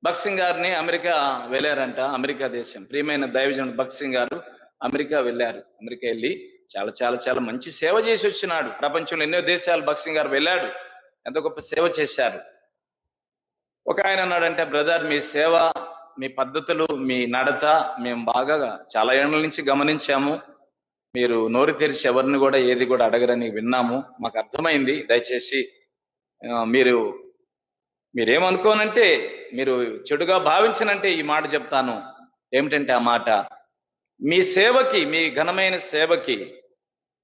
భగత్ సింగ్ గారిని America వెళ్ళారంట. America దేశం ప్రియమైన దైవజనుడు భగత్ సింగ్ గారు అమెరికా వెళ్ళారు. అమెరికా వెళ్ళి చాలా చాలా చాలా మంచి సేవ చేసి వచ్చినాడు. ప్రపంచంలో ఎన్నో దేశాలు భగత్ సింగ్ గారు వెళ్ళాడు. ఎంత గొప్ప సేవ చేశారు. ఒక ఆయన అన్నాడంటే, బ్రదర్ మీ సేవ, మీ పద్ధతులు, మీ నడత మేము బాగా చాలా ఏళ్ళ నుంచి గమనించాము. మీరు నోరు తెరిచి ఎవరిని కూడా ఏది కూడా అడగరని విన్నాము. మాకు అర్థమైంది. దయచేసి మీరు మీరేమనుకోనంటే, మీరు చెడుగా భావించనంటే ఈ మాట చెప్తాను. ఏమిటంటే ఆ మాట, మీ సేవకి, మీ ఘనమైన సేవకి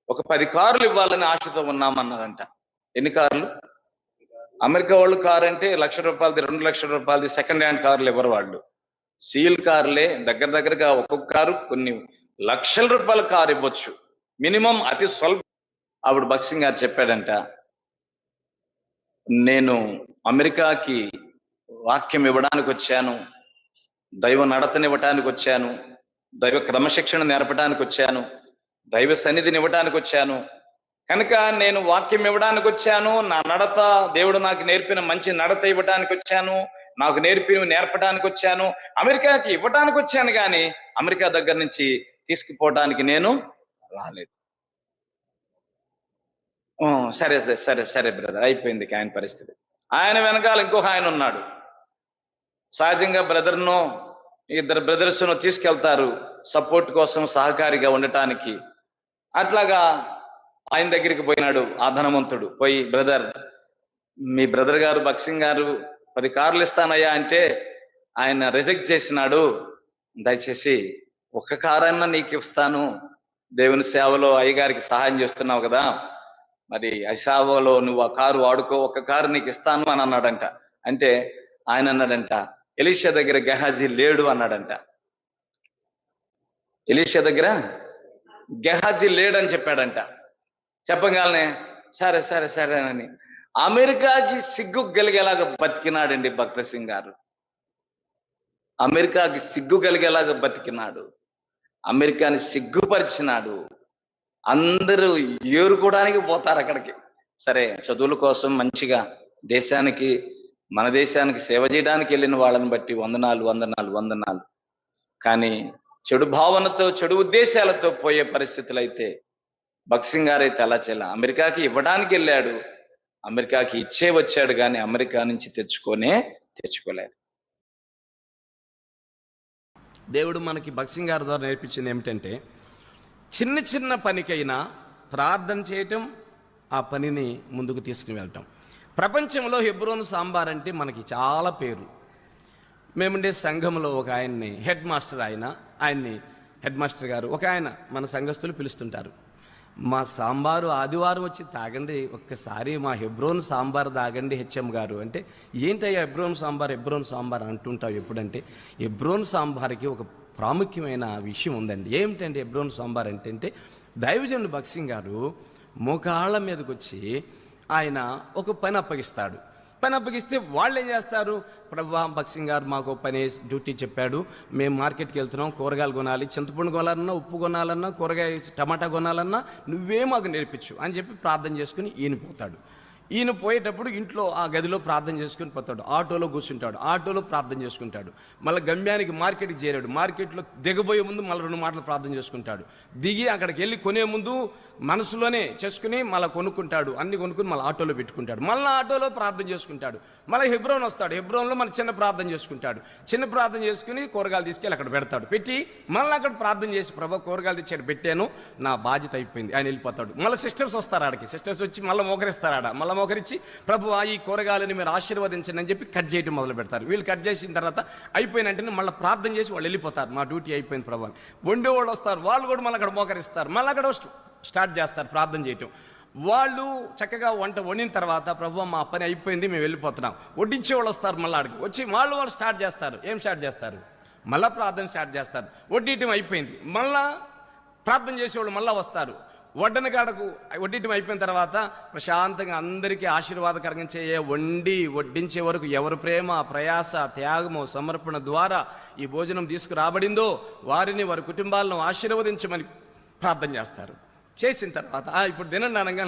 ఒక 10 కార్లు ఇవ్వాలని ఆశతో ఉన్నామన్నారంట. ఎన్ని కార్లు? అమెరికా వాళ్ళు కారు అంటే ₹1,00,000, ₹2,00,000 సెకండ్ హ్యాండ్ కార్లు ఇవ్వరు వాళ్ళు. సీల్ కార్లే దగ్గరగా ఒక్కొక్క కారు కొన్ని లక్షల రూపాయల కారు ఇవ్వచ్చు. మినిమం అతి స్వల్ప. అప్పుడు భగత్ సింగ్ గారు చెప్పాడంట, నేను అమెరికాకి వాక్యం ఇవ్వడానికి వచ్చాను, దైవ నడతనివ్వటానికి వచ్చాను, దైవ క్రమశిక్షణ నేర్పడానికి వచ్చాను, దైవ సన్నిధిని ఇవ్వడానికి వచ్చాను. కనుక నేను వాక్యం ఇవ్వడానికి వచ్చాను, నా నడత దేవుడు నాకు నేర్పిన మంచి నడత ఇవ్వడానికి వచ్చాను, నాకు నేర్పడానికి వచ్చాను, అమెరికాకి ఇవ్వడానికి వచ్చాను, కానీ అమెరికా దగ్గర నుంచి తీసుకుపోవడానికి నేను రాలేదు. సరే సరే సరే బ్రదర్, అయిపోయింది ఆయన పరిస్థితి. ఆయన వెనకాల ఇంకొక ఆయన ఉన్నాడు. సహజంగా బ్రదర్ను, ఇద్దరు బ్రదర్స్ను తీసుకెళ్తారు సపోర్ట్ కోసం, సహకారిగా ఉండటానికి. అట్లాగా ఆయన దగ్గరికి పోయినాడు ఆ ధనవంతుడు. పోయి, బ్రదర్ మీ బ్రదర్ గారు భగత్ సింగ్ గారు 10 కార్లు ఇస్తానయ్యా అంటే ఆయన రిజెక్ట్ చేసినాడు. దయచేసి ఒక్క కారన్నా నీకు ఇస్తాను, దేవుని సేవలో అయ్యగారికి సహాయం చేస్తున్నావు కదా, మరి అశావలో నువ్వు ఆ కారు వాడుకో, ఒక్క కారు నీకు ఇస్తాను అని అన్నాడంట. అంటే ఆయన అన్నాడంట, ఎలీషా దగ్గర గెహాజీ లేడు అన్నాడంట. ఎలీషా దగ్గర గెహాజీ లేడని చెప్పాడంట. చెప్పగానే సరే సరే సరే అని అమెరికాకి సిగ్గు కలిగేలాగా బతికినాడండి భగత్ సింగ్ గారు. అమెరికాకి సిగ్గు కలిగేలాగా బతికినాడు. అమెరికాని సిగ్గుపరిచినాడు. అందరూ ఏరుకోవడానికి పోతారు అక్కడికి. సరే, చదువుల కోసం మంచిగా దేశానికి, మన దేశానికి సేవ చేయడానికి వెళ్ళిన వాళ్ళని బట్టి వందనాలు వందనాలు వందనాలు. కానీ చెడు భావనతో, చెడు ఉద్దేశాలతో పోయే పరిస్థితులు అయితే భగత్ సింగ్ గారు అయితే అలా చేయాల. అమెరికాకి ఇవ్వడానికి వెళ్ళాడు, అమెరికాకి ఇచ్చే వచ్చాడు, కానీ అమెరికా నుంచి తెచ్చుకోలేడు. దేవుడు మనకి భగత్ సింగ్ గారి ద్వారా నేర్పించింది ఏమిటంటే, చిన్న చిన్న పనికైనా ప్రార్థన చేయటం, ఆ పనిని ముందుకు తీసుకుని వెళ్ళటం. ప్రపంచంలో హెబ్రోను సాంబార్ అంటే మనకి చాలా పేరు. మేముండే సంఘంలో ఒక ఆయన్ని హెడ్ మాస్టర్ గారు ఒక ఆయన మన సంఘస్థులు పిలుస్తుంటారు. మా సాంబారు ఆదివారం వచ్చి తాగండి, ఒక్కసారి మా హెబ్రోన్ సాంబార్ తాగండి హెచ్ఎం గారు అంటే, ఏంటయ్యా హెబ్రోన్ సాంబార్ అంటుంటావు ఎప్పుడంటే, హెబ్రోన్ సాంబార్కి ఒక ప్రాముఖ్యమైన విషయం ఉందండి. ఏమిటంటే హెబ్రోన్ సాంబార్ అంటే, దైవజనుడు భగత్ సింగ్ గారు మోకాళ్ళ మీదకి వచ్చి ఆయన ఒక పని అప్పగిస్తాడు. పని అప్పగిస్తే వాళ్ళు ఏం చేస్తారు, ప్రభువా భగత్ సింగ్ గారు మాకు పని డ్యూటీ చెప్పాడు, మేము మార్కెట్కి వెళ్తున్నాం, కూరగాయలు కొనాలి, చింతపండు కొనాలన్నా, ఉప్పు కొనాలన్నా, కూరగాయ టమాటా కొనాలన్నా నువ్వే మాకు నేర్పించు అని చెప్పి ప్రార్థన చేసుకుని ఈయన పోతాడు. ఈయన పోయేటప్పుడు ఇంట్లో ఆ గదిలో ప్రార్థన చేసుకుని పోతాడు. ఆటోలో కూర్చుంటాడు, ఆటోలో ప్రార్థన చేసుకుంటాడు. మళ్ళీ గమ్యానికి మార్కెట్కి చేరాడు, మార్కెట్లో దిగబోయే ముందు మళ్ళీ 2 మాటలు ప్రార్థన చేసుకుంటాడు. దిగి అక్కడికి వెళ్ళి కొనే ముందు మనసులోనే చేసుకుని మళ్ళీ కొనుక్కుంటాడు. అన్ని కొనుక్కుని మళ్ళీ ఆటోలో పెట్టుకుంటాడు. మళ్ళీ ఆటోలో ప్రార్థన చేసుకుంటాడు. మళ్ళీ హెబ్రోన్ వస్తాడు, హెబ్రోన్లో మన చిన్న ప్రార్థన చేసుకుంటాడు. చిన్న ప్రార్థన చేసుకుని కూరగాయలు తీసుకెళ్ళి అక్కడ పెడతాడు. పెట్టి మళ్ళీ అక్కడ ప్రార్థన చేసి, ప్రభా కూరగాయలు తెచ్చాడు, పెట్టాను, నా బాధ్యత అయిపోయింది, ఆయన వెళ్ళిపోతాడు. మళ్ళీ సిస్టర్స్ వస్తారు ఆడికి, సిస్టర్స్ వచ్చి మళ్ళీ మోకరిస్తారు ఆడ, మళ్ళీ మోకరించి, ప్రభు ఈ కూరగాయలని మీరు ఆశీర్వదించండి అని చెప్పి కట్ చేయడం మొదలు పెడతారు. వీళ్ళు కట్ చేసిన తర్వాత అయిపోయినంటే మళ్ళీ ప్రార్థన చేసి వాళ్ళు వెళ్ళిపోతారు, మా డ్యూటీ అయిపోయింది ప్రభు అని. వండేవాళ్ళు వస్తారు, వాళ్ళు కూడా మళ్ళీ అక్కడ మోకరిస్తారు, మళ్ళీ అక్కడ స్టార్ట్ చేస్తారు ప్రార్థన చేయటం. వాళ్ళు చక్కగా వంట వండిన తర్వాత, ప్రభు మా పని అయిపోయింది, మేము వెళ్ళిపోతున్నాం. వడ్డించే వాళ్ళు వస్తారు, మళ్ళీ ఆడికి వచ్చి వాళ్ళు స్టార్ట్ చేస్తారు. ఏం స్టార్ట్ చేస్తారు? మళ్ళీ ప్రార్థన స్టార్ట్ చేస్తారు. వడ్డీయటం అయిపోయింది, మళ్ళా ప్రార్థన చేసేవాళ్ళు మళ్ళీ వస్తారు. వడ్డీయటం అయిపోయిన తర్వాత ప్రశాంతంగా అందరికీ ఆశీర్వాదకరంగా వడ్డించే వరకు ఎవరి ప్రేమ, ప్రయాస, త్యాగము, సమర్పణ ద్వారా ఈ భోజనం తీసుకురాబడిందో వారిని, వారి కుటుంబాలను ఆశీర్వదించమని ప్రార్థన చేస్తారు. చేసిన తర్వాత ఇప్పుడు తినండి అనగా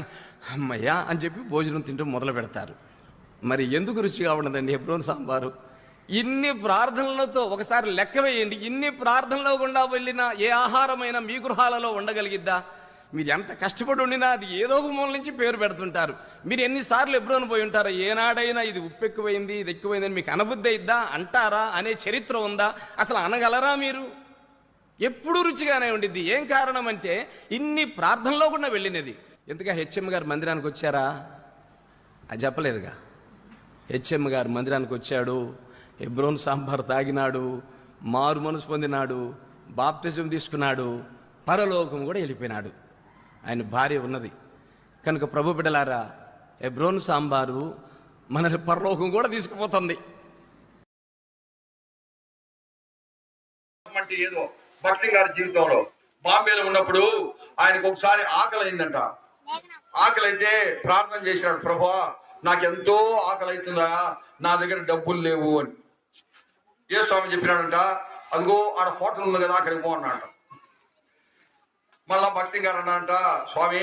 అమ్మయ్యా అని చెప్పి భోజనం తింటూ మొదలు పెడతారు. మరి ఎందుకు రుచిగా ఉండదండి హెబ్రోన్ సాంబారు? ఇన్ని ప్రార్థనలతో ఒకసారి లెక్క వేయండి. ఇన్ని ప్రార్థనలో గుండా వెళ్ళిన ఏ ఆహారమైనా మీ గృహాలలో ఉండగలిగిద్దా? మీరు ఎంత కష్టపడి ఉండినా అది ఏదో ఒక మూల నుంచి పేరు పెడుతుంటారు. మీరు ఎన్నిసార్లు ఎబ్రోను పోయి ఉంటారో, ఏనాడైనా ఇది ఉప్పు ఎక్కువైంది, ఇది ఎక్కువైందని మీకు అనుబుద్ధి అయిద్దా? అంటారా? అనే చరిత్ర ఉందా? అసలు అనగలరా మీరు? ఎప్పుడు రుచిగానే ఉండిద్ది. ఏం కారణం అంటే ఇన్ని ప్రార్థనలో కూడా వెళ్ళినది. ఎందుక హెచ్ఎం గారు మందిరానికి వచ్చారా? అది చెప్పలేదుగా. హెచ్ఎం గారు మందిరానికి వచ్చాడు, ఎబ్రోన్ సాంబార్ తాగినాడు, మారు మనసు పొందినాడు, బాప్తిజం తీసుకున్నాడు, పరలోకం కూడా వెళ్ళిపోయినాడు. ఆయన భార్య ఉన్నది కనుక ప్రభు బిడ్డలారా, ఎబ్రోన్ సాంబారు మనల్ని పరలోకం కూడా తీసుకుపోతుంది. అంటే ఏదో భక్సింగ్ గారి జీవితంలో బాంబేలో ఉన్నప్పుడు ఆయనకు ఒకసారి ఆకలి అయిందంట. ఆకలి అయితే ప్రార్థన చేశాడు, ప్రభువా నాకెంతో ఆకలి అవుతుందా, నా దగ్గర డబ్బులు లేవు అని. ఏ స్వామి చెప్పినాడంట, అదిగో ఆడ హోటల్ ఉంది కదా అక్కడికి పో అన్నాడంట. మళ్ళా భక్సింగ్ గారు అన్నాడంట, స్వామి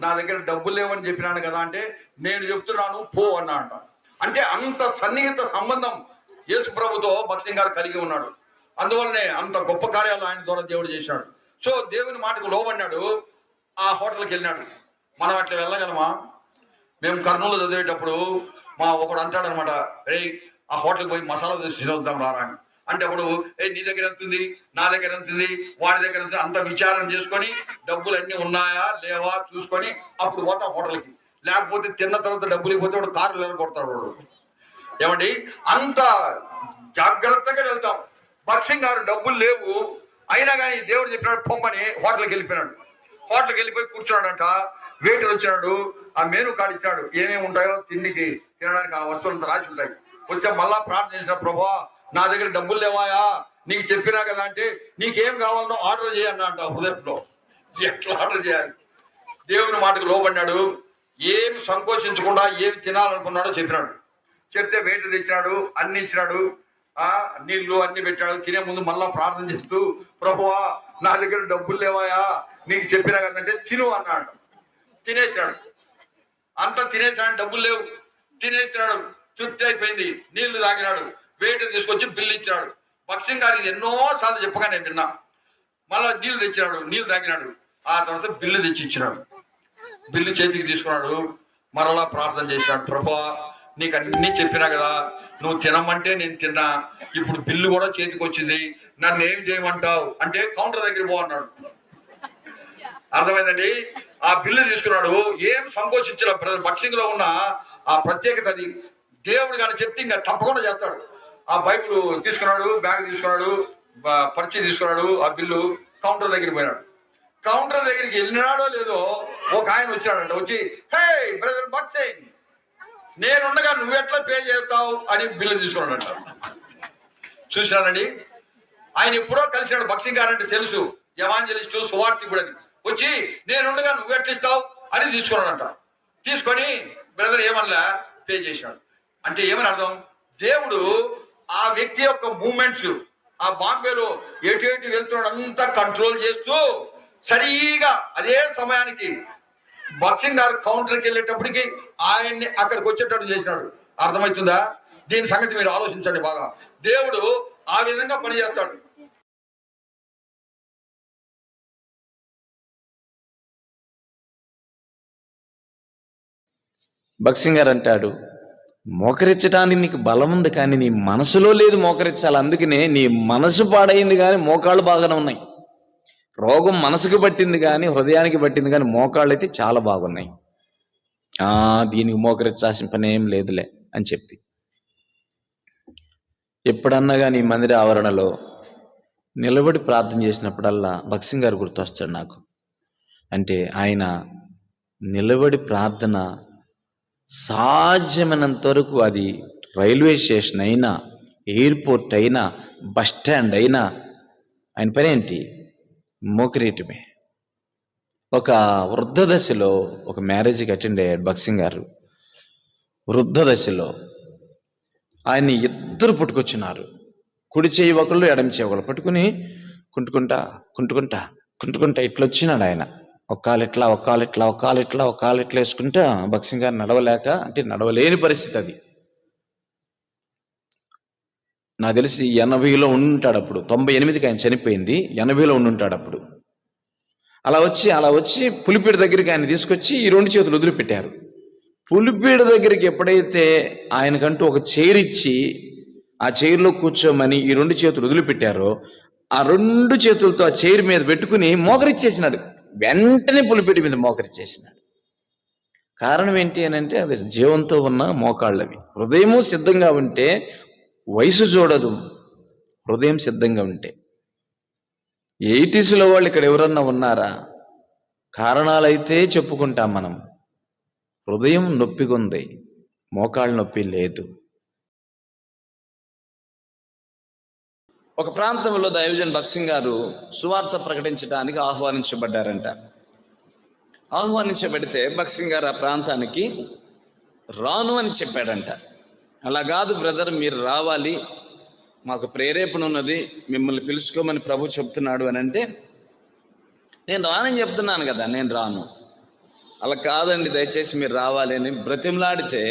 నా దగ్గర డబ్బులు లేవని చెప్పినాను కదా అంటే, నేను చెప్తున్నాను పో అన్నాడంట. అంటే అంత సన్నిహిత సంబంధం యేసు ప్రభుతో భక్సింగ్ గారు కలిగి ఉన్నాడు. అందువల్లనే అంత గొప్ప కార్యాలు ఆయన ద్వారా దేవుడు చేశాడు. సో దేవుని మాటకు లోబడినాడు, ఆ హోటల్కి వెళ్ళినాడు. మనం అట్లా వెళ్ళగలమా? మేము కర్నూలు చదివేటప్పుడు మా ఒకడు అంటాడనమాట, రే ఆ హోటల్కి పోయి మసాలా తెచ్చి తినొద్దాం రారా అని. అంటే అప్పుడు నీ దగ్గర ఎంత ఉంది, నా దగ్గర ఎంత ఉంది, వాడి దగ్గర ఎంత, అంత విచారణ చేసుకొని డబ్బులు అన్ని ఉన్నాయా లేవా చూసుకొని అప్పుడు పోతాం హోటల్కి. లేకపోతే తిన్న తర్వాత డబ్బులు ఇవ్వకపోతే వాడు కారు కొడతాడు వాడు. ఏమండి, అంత జాగ్రత్తగా వెళ్తాం. భక్సింగ్ గారు డబ్బులు లేవు అయినా కానీ దేవుడు చెప్పినాడు పొమ్మని హోటల్కి వెళ్ళిపోయినాడు. హోటల్కి వెళ్ళిపోయి కూర్చున్నాడంట. వెయిటర్ వచ్చినాడు, ఆ మెనూ కార్డు ఇచ్చాడు, ఏమేమి ఉంటాయో తిండికి తినడానికి ఆ వస్తువులంతా రాసి ఉంటాయి. వచ్చే మళ్ళా ప్రార్థన చేసిన, ప్రభువా నా దగ్గర డబ్బులు లేవాయా, నీకు చెప్పినా కదా అంటే, నీకేం కావాలనో ఆర్డర్ చేయన్నా అంట హృదయంలో. ఎట్లా ఆర్డర్ చేయాలి? దేవుని మాటకు లోబడినాడు. ఏమి సంకోచించకుండా ఏమి తినాలనుకున్నాడో చెప్పినాడు. చెప్తే వెయిటర్ తెచ్చినాడు, అన్ని ఇచ్చినాడు, నీళ్లు అన్ని పెట్టాడు. తినే ముందు మళ్ళా ప్రార్థన చేస్తూ, ప్రభువా నా దగ్గర డబ్బులు లేవాయా, నీకు చెప్పినా కదంటే తిను అన్నాడు. తినేసినాడు, అంతా తినేసినాడు, డబ్బులు లేవు, తినేసినాడు, తృప్తి అయిపోయింది. నీళ్లు తాగినాడు, వెయిటర్ తీసుకొచ్చి బిల్లు ఇచ్చినాడు. భక్సింగ్ గారికి ఎన్నో సార్లు చెప్పగా నేను విన్నా. మళ్ళా నీళ్లు తెచ్చినాడు, నీళ్లు తాగినాడు, ఆ తర్వాత బిల్లు తెచ్చి ఇచ్చినాడు. బిల్లు చేతికి తీసుకున్నాడు, మరలా ప్రార్థన చేసినాడు, ప్రభువా నీకు అన్ని చెప్పినా కదా, నువ్వు తినమంటే నేను తిన్నా, ఇప్పుడు బిల్లు కూడా చేతికి వచ్చింది, నన్ను ఏం చేయమంటావు అంటే కౌంటర్ దగ్గర పో అన్నాడు. అర్థమైందండి? ఆ బిల్లు తీసుకున్నాడు, ఏం సంకోచించిన బ్రదర్. భక్సింగ్ లో ఉన్న ఆ ప్రత్యేకత అది. దేవుడు కానీ చెప్తే ఇంకా తప్పకుండా చేస్తాడు. ఆ బైబిల్ తీసుకున్నాడు, బ్యాగ్ తీసుకున్నాడు, పరిచయం తీసుకున్నాడు, ఆ బిల్లు కౌంటర్ దగ్గరికి పోయినాడు. కౌంటర్ దగ్గరికి వెళ్ళినాడో లేదో ఒక ఆయన వచ్చినాడంట. వచ్చి, హే బ్రదర్ భక్సింగ్, నేనుండగా నువ్వు ఎట్లా పే చేస్తావు అని బిల్లు తీసుకున్నాడంట. చూసినానండి, ఆయన ఎప్పుడో కలిసినాడు. భక్సింగ్ గారంటే తెలుసు, ఎవాంజలిస్టు, సువార్థికుడు అని. వచ్చి నేనుండగా నువ్వు ఎట్లా ఇస్తావు అని తీసుకున్నాడంట. తీసుకొని బ్రదర్ ఏమన్నా పే చేసినాడు. అంటే ఏమని అర్థం? దేవుడు ఆ వ్యక్తి యొక్క మూమెంట్స్, ఆ బాంబేలో ఎటు వెళ్తున్నాడు అంతా కంట్రోల్ చేస్తూ సరిగా అదే సమయానికి భక్సింగ్ గారు కౌంటర్కి వెళ్ళేటప్పటికి ఆయన్ని అక్కడికి వచ్చేటట్టు చేసినాడు. అర్థమవుతుందా? దీని సంగతి మీరు ఆలోచించండి బాగా. దేవుడు ఆ విధంగా పనిచేస్తాడు. భక్సింగ్ గారు అంటాడు, మోకరించడానికి నీకు బలం ఉంది కానీ నీ మనసులో లేదు మోకరించాలి. అందుకనే నీ మనసు పాడైంది కానీ మోకాళ్ళు బాగానే ఉన్నాయి. రోగం మనసుకు పట్టింది కానీ హృదయానికి పట్టింది కానీ మోకాళ్ళు అయితే చాలా బాగున్నాయి. దీనికి మోకరించాల్సిన పని ఏం లేదులే అని చెప్పి ఎప్పుడన్నా కానీ మందిర ఆవరణలో నిలబడి ప్రార్థన చేసినప్పుడల్లా భక్సింగ్ గారు గుర్తొస్తాడు నాకు. అంటే ఆయన నిలబడి ప్రార్థన సాధ్యమైనంత వరకు, అది రైల్వే స్టేషన్ అయినా, ఎయిర్పోర్ట్ అయినా, బస్ స్టాండ్ అయినా, ఆయన పని ఏంటి? మోకరేయటమే. ఒక వృద్ధ దశలో ఒక మ్యారేజ్కి అటెండ్ అయ్యాడు భక్సింగ్ గారు. వృద్ధ దశలో ఆయన్ని ఇద్దరు పట్టుకొచ్చినారు. కుడి చేయి ఒకళ్ళు, ఎడమ చేయి ఒకళ్ళు పట్టుకుని కుంటుకుంటా ఇట్లా వచ్చినాడు ఆయన. ఒక్కాలిట్లా వేసుకుంటా భక్సింగ్ గారు నడవలేక, అంటే నడవలేని పరిస్థితి అది. నాకు తెలిసి 80లో ఉండుంటాడు అప్పుడు. 98కి ఆయన చనిపోయింది. 80లో ఉండుంటాడు అప్పుడు. అలా వచ్చి పులిపేట దగ్గరికి ఆయన తీసుకొచ్చి ఈ 2 చేతులు వదిలిపెట్టారు. పులిపేట దగ్గరికి ఎప్పుడైతే ఆయనకంటూ ఒక చైర్ ఇచ్చి ఆ చైర్లో కూర్చోమని ఈ 2 చేతులు వదిలిపెట్టారో, ఆ 2 చేతులతో ఆ చైర్ మీద పెట్టుకుని మోకరిచ్చేసినాడు. వెంటనే పులిపేట మీద మోకరిచ్చేసినాడు. కారణం ఏంటి అని అంటే, అది జీవంతో ఉన్న మోకాళ్ళవి. హృదయము సిద్ధంగా ఉంటే వయసు చూడదు, హృదయం సిద్ధంగా ఉంటే. 80sలో వాళ్ళు ఇక్కడ ఎవరన్నా ఉన్నారా? కారణాలైతే చెప్పుకుంటాం మనం. హృదయం నొప్పిగుంది, మోకాళ్ళ నొప్పి లేదు. ఒక ప్రాంతంలో దైవజన్ భక్సింగ్ గారు సువార్త ప్రకటించడానికి ఆహ్వానించబడ్డారంట. ఆహ్వానించబడితే భక్సింగ్ గారు ఆ ప్రాంతానికి రాను అని చెప్పాడంట. అలా కాదు బ్రదర్, మీరు రావాలి, మాకు ప్రేరేపణ ఉన్నది, మిమ్మల్ని పిలుచుకోమని ప్రభు చెప్తున్నాడు అని అంటే, నేను రానని చెప్తున్నాను కదా, నేను రాను. అలా కాదండి, దయచేసి మీరు రావాలి అని బ్రతిమలాడితే,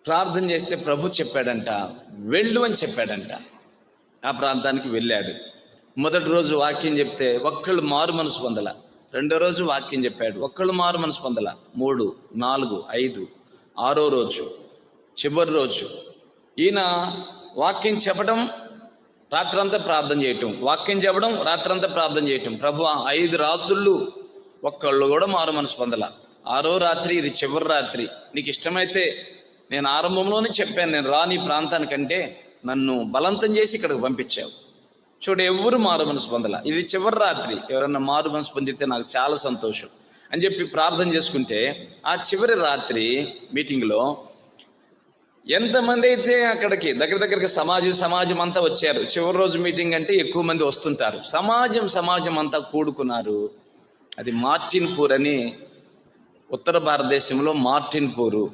ప్రార్థన చేస్తే ప్రభు చెప్పాడంట, వెళ్ళు అని చెప్పాడంట. ఆ ప్రాంతానికి వెళ్ళాడు. మొదటి రోజు వాక్యం చెప్తే ఒక్కళ్ళు మారు మనసు పొందల. రెండో రోజు వాక్యం చెప్పాడు, ఒక్కళ్ళు మారు మనసు పొందల. 3, 4, 5, 6వ రోజు చివరి రోజు ఈయన వాక్యం చెప్పడం, రాత్రంతా ప్రార్థన చేయటం, వాక్యం చెప్పడం, రాత్రంతా ప్రార్థన చేయటం. ప్రభు 5 రాత్రులు ఒక్కళ్ళు కూడా మారు మనసు పొందల. 6వ రాత్రి, ఇది చివరి రాత్రి, నీకు ఇష్టమైతే నేను ఆరంభంలోనే చెప్పాను, నేను రాని ప్రాంతానికంటే నన్ను బలవంతం చేసి ఇక్కడికి పంపించావు. చూడు, ఎవరు మారు మనసు పొందల, ఇది చివరి రాత్రి, ఎవరన్నా మారు మనసు పొందితే నాకు చాలా సంతోషం అని చెప్పి ప్రార్థన చేసుకుంటే, ఆ చివరి రాత్రి మీటింగ్లో ఎంతమంది అయితే అక్కడికి దగ్గరికి సమాజం అంతా వచ్చారు. చివరి రోజు మీటింగ్ అంటే ఎక్కువ మంది వస్తుంటారు. సమాజం అంతా కూడుకున్నారు. అది మార్టిన్పూర్ అని, ఉత్తర భారతదేశంలో మార్టిన్పూరు.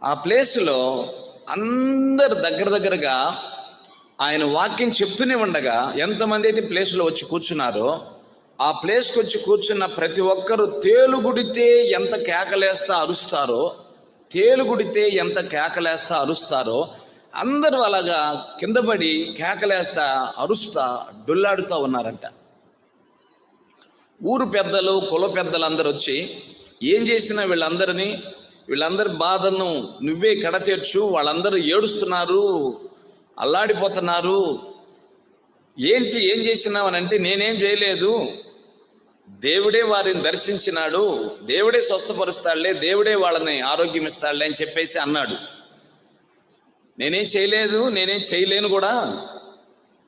ఆ ప్లేస్లో అందరు దగ్గరగా ఆయన వాక్యం చెప్తూనే ఉండగా ఎంతమంది అయితే ప్లేస్లో వచ్చి కూర్చున్నారో, ఆ ప్లేస్కి వచ్చి కూర్చున్న ప్రతి ఒక్కరు తేలుగుడితే ఎంత కేకలేస్తా అరుస్తారో అందరూ అలాగా కిందపడి కేకలేస్తా అరుస్తా డొల్లాడుతూ ఉన్నారంట. ఊరు పెద్దలు, కుల పెద్దలు అందరూ వచ్చి ఏం చేసినా వీళ్ళందరి బాధను నువ్వే కడతీర్చు, వాళ్ళందరూ ఏడుస్తున్నారు, అల్లాడిపోతున్నారు, ఏం చేసినావు అని అంటే, నేనేం చేయలేదు, దేవుడే వారిని దర్శించినాడు, దేవుడే స్వస్థపరుస్తాడులే, దేవుడే వాళ్ళని ఆరోగ్యం ఇస్తాడులే అని చెప్పేసి అన్నాడు. నేనేం చేయలేను కూడా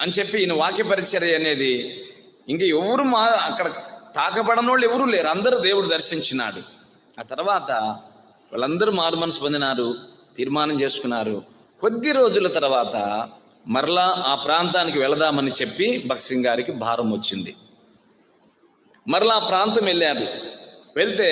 అని చెప్పి ఈయన వాక్య పరిచర్య అనేది ఇంక ఎవరు అక్కడ తాకబడని వాళ్ళు ఎవరూ లేరు, అందరూ దేవుడు దర్శించినాడు. ఆ తర్వాత వాళ్ళందరూ మారు మనసు పొందినారు, తీర్మానం చేసుకున్నారు. కొద్ది రోజుల తర్వాత మరలా ఆ ప్రాంతానికి వెళదామని చెప్పి భక్సింగ్ గారికి భారం వచ్చింది. మరలా ఆ ప్రాంతం వెళ్ళారు. వెళ్తే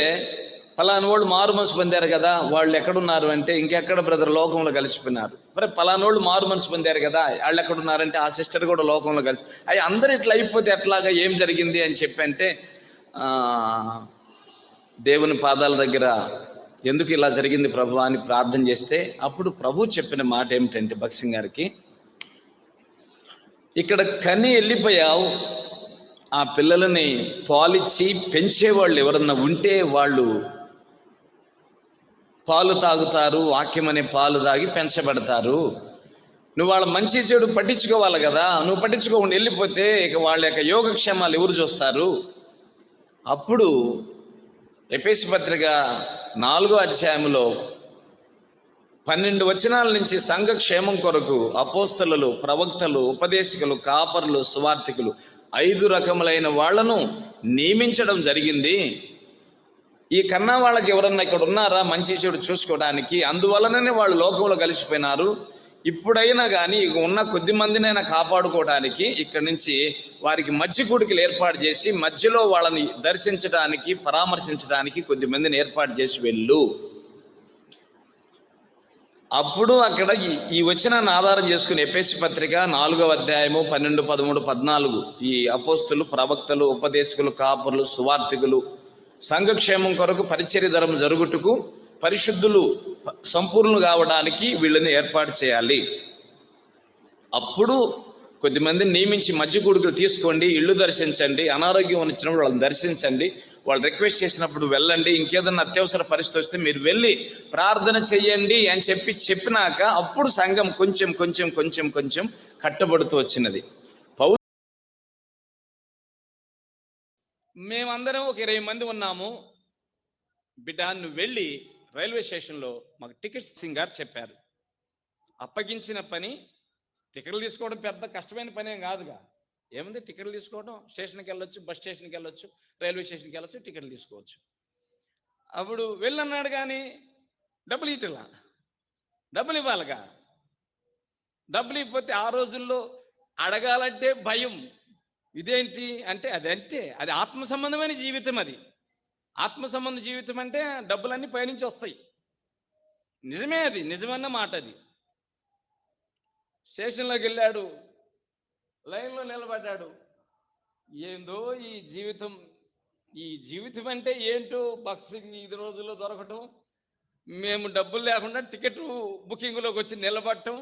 పలానా వాళ్ళు మారు మనసు పొందారు కదా, వాళ్ళు ఎక్కడున్నారు అంటే, ఇంకెక్కడ బ్రదర్, లోకంలో కలిసిపోయినారు. మరి పలానా వాళ్ళు మారు మనసు పొందారు కదా, వాళ్ళు ఎక్కడున్నారంటే, ఆ సిస్టర్ కూడా లోకంలో కలిసి, అవి అందరూ ఇట్లా అయిపోతే ఎట్లాగా, ఏం జరిగింది అని చెప్పి అంటే, దేవుని పాదాల దగ్గర ఎందుకు ఇలా జరిగింది ప్రభు అని ప్రార్థన చేస్తే, అప్పుడు ప్రభు చెప్పిన మాట ఏమిటంటే భక్సింగ్ గారికి, ఇక్కడ కని వెళ్ళిపోయావు, ఆ పిల్లలని పాలిచ్చి పెంచేవాళ్ళు ఎవరన్నా ఉంటే వాళ్ళు పాలు తాగుతారు, వాక్యం అనే పాలు తాగి పెంచబడతారు. నువ్వు వాళ్ళ మంచి చెడు పట్టించుకోవాలి కదా, నువ్వు పట్టించుకోకుండా వెళ్ళిపోతే ఇక వాళ్ళ యొక్క యోగక్షేమాలు ఎవరు చూస్తారు? అప్పుడు ఎఫెసీ పత్రిక 4వ అధ్యాయంలో 12 వచనాల నుంచి సంఘ క్షేమం కొరకు అపోస్తలులు, ప్రవక్తలు, ఉపదేశకులు, కాపరులు, సువార్థికులు 5 రకములైన వాళ్లను నియమించడం జరిగింది. ఈ కన్నా వాళ్ళకి ఎవరన్నా ఇక్కడ ఉన్నారా మంచి చెడు చూసుకోవడానికి? అందువలననే వాళ్ళు లోకంలో కలిసిపోయినారు. ఇప్పుడైనా కానీ ఉన్న కొద్ది మందినైనా కాపాడుకోవడానికి ఇక్కడి నుంచి వారికి మధ్య కూడికలు ఏర్పాటు చేసి మధ్యలో వాళ్ళని దర్శించడానికి, పరామర్శించడానికి కొద్ది మందిని ఏర్పాటు చేసి వెళ్ళు. అప్పుడు అక్కడ ఈ వచనాన్ని ఆధారం చేసుకుని ఎఫెసీ పత్రిక 4వ అధ్యాయము 12, 13, 14 ఈ అపోస్తులు, ప్రవక్తలు, ఉపదేశకులు, కాపురులు, సువార్థికులు సంఘక్షేమం కొరకు పరిచర్య ధరం జరుగుటకు పరిశుద్ధులు సంపూర్ణులు కావడానికి వీళ్ళని ఏర్పాటు చేయాలి. అప్పుడు కొద్దిమందిని నియమించి మధ్య కొడుకులు తీసుకోండి, ఇళ్ళు దర్శించండి, అనారోగ్యం వచ్చినప్పుడు వాళ్ళని దర్శించండి, వాళ్ళు రిక్వెస్ట్ చేసినప్పుడు వెళ్ళండి, ఇంకేదన్నా అత్యవసర పరిస్థితి వస్తే మీరు వెళ్ళి ప్రార్థన చెయ్యండి అని చెప్పినాక అప్పుడు సంఘం కొంచెం కొంచెం కొంచెం కొంచెం కట్టబడుతూ వచ్చినది. మేమందరం ఒక 20 మంది ఉన్నాము. బిడ్డ నువ్వు వెళ్ళి రైల్వే స్టేషన్లో మాకు టికెట్స్ సింగారు చెప్పారు. అప్పగించిన పని, టికెట్లు తీసుకోవడం పెద్ద కష్టమైన పని ఏం కాదుగా. ఏముంది, టికెట్లు తీసుకోవడం, స్టేషన్కి వెళ్ళొచ్చు, బస్ స్టేషన్కి వెళ్ళొచ్చు, రైల్వే స్టేషన్కి వెళ్ళొచ్చు, టికెట్లు తీసుకోవచ్చు. అప్పుడు వెళ్ళన్నాడు కానీ డబ్బులు ఇట్లా డబ్బులు ఇవ్వాలిగా. డబ్బులు ఇవ్వకపోతే ఆ రోజుల్లో అడగాలంటే భయం. ఇదేంటి అంటే అది ఆత్మ సంబంధమైన జీవితం. అది ఆత్మ సంబంధ జీవితం అంటే డబ్బులన్నీ పైనుంచి వస్తాయి. నిజమే, అది నిజమన్న మాట. అది స్టేషన్లోకి వెళ్ళాడు, లైన్లో నిలబడ్డాడు. ఏందో ఈ జీవితం అంటే ఏంటో బక్సింగ్ ఈ రోజుల్లో దొరకటం, మేము డబ్బులు లేకుండా టికెట్ బుకింగ్లోకి వచ్చి నిలబడటం,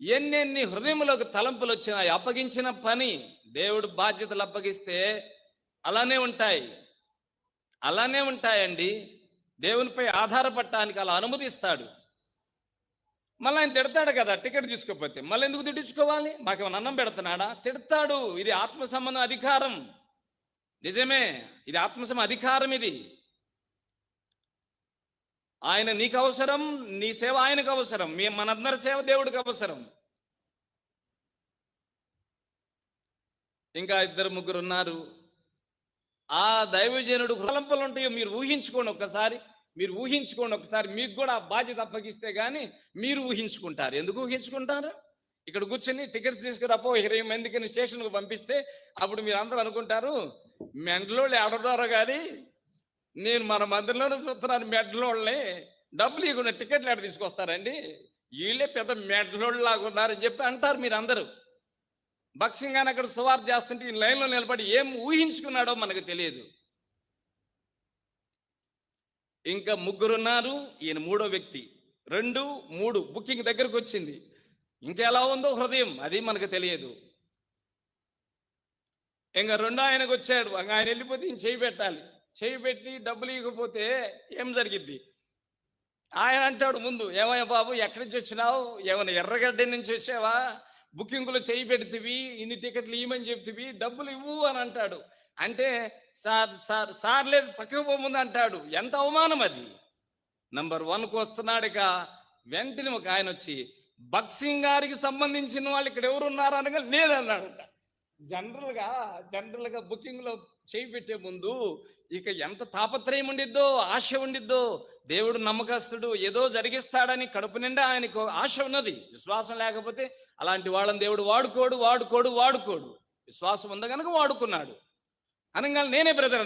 ఎన్నెన్ని హృదయంలోకి తలంపులు వచ్చినాయి. అప్పగించిన పని, దేవుడు బాధ్యతలు అప్పగిస్తే అలానే ఉంటాయండి. దేవునిపై ఆధారపడటానికి అలా అనుమతిస్తాడు. మళ్ళీ ఆయన తిడతాడు కదా టికెట్ తీసుకోకపోతే. మళ్ళీ ఎందుకు తిట్టించుకోవాలి? మాకేమైనా అన్నం పెడుతున్నాడా? తిడతాడు. ఇది ఆత్మ సంబంధం అధికారం. నిజమే, ఇది ఆత్మ సంబంధం అధికారం. ఇది ఆయన నీకు అవసరం, నీ సేవ ఆయనకు అవసరం, మనందరి సేవ దేవుడికి అవసరం. ఇంకా 2-3 ఉన్నారు. ఆ దైవజనుడు తలంపులు ఉంటాయో మీరు ఊహించుకోండి ఒకసారి. మీకు కూడా ఆ బాధ్యత అప్పగిస్తే కానీ మీరు ఊహించుకుంటారు. ఎందుకు ఊహించుకుంటారు? ఇక్కడ కూర్చొని టికెట్స్ తీసుకురాపో 20 మందికి స్టేషన్కు పంపిస్తే అప్పుడు మీరు అందరూ అనుకుంటారు మెండలోళ్ళు ఎవడున్నారో కానీ నేను మన మందిరంలోనే చూస్తున్నాను, మెడ్లోళ్ళని డబ్బులు ఇవ్వకుండా టికెట్లు ఎక్కడ తీసుకొస్తారండి, వీళ్ళే పెద్ద మెడ్లోళ్ళు లాగా ఉన్నారని చెప్పి అంటారు మీరు అందరూ. బక్సింగ్ అని అక్కడ సువార్త చేస్తుంటే ఈ లైన్లో నిలబడి ఏం ఊహించుకున్నాడో మనకు తెలియదు. ఇంకా 3 ఉన్నారు, ఈయన 3వ వ్యక్తి. 2, 3 బుకింగ్ దగ్గరకు వచ్చింది. ఇంకెలా ఉందో హృదయం అది మనకు తెలియదు. ఇంకా 2 ఆయనకు వచ్చాడు. ఆయన వెళ్ళిపోతే ఈయన చేయి పెట్టాలి. చేయి పెట్టి డబ్బులు ఇవ్వకపోతే ఏం జరిగిద్ది? ఆయన అంటాడు ముందు, ఏమయ్య బాబు ఎక్కడి నుంచి వచ్చినావు, ఏమైనా ఎర్రగడ్డ నుంచి వచ్చావా, బుకింగ్లో చేయి పెడితివి, ఇన్ని టికెట్లు ఇవ్వమని చెప్తివి, డబ్బులు ఇవ్వు అని అంటాడు. అంటే సార్ లేదు పక్కకు పోముందు అంటాడు. ఎంత అవమానం అది. నంబర్ 1కు వస్తున్నాడు. ఇక వెంటనే ఒక ఆయన వచ్చి బక్సింగ్ గారికి సంబంధించిన వాళ్ళు ఇక్కడ ఎవరు ఉన్నారు అనగా లేదన్నాడంట. జనరల్గా బుకింగ్లో చేయి పెట్టే ముందు ఇక ఎంత తాపత్రయం ఉండిద్దో, ఆశ ఉండిద్దో. దేవుడు నమ్మకస్తుడు, ఏదో జరిగిస్తాడని కడుపు నిండా ఆయనకు ఆశ ఉన్నది. విశ్వాసం లేకపోతే అలాంటి వాళ్ళని దేవుడు వాడుకోడు. విశ్వాసం ఉంది కనుక వాడుకున్నాడు. అనగా నేనే బ్రదర్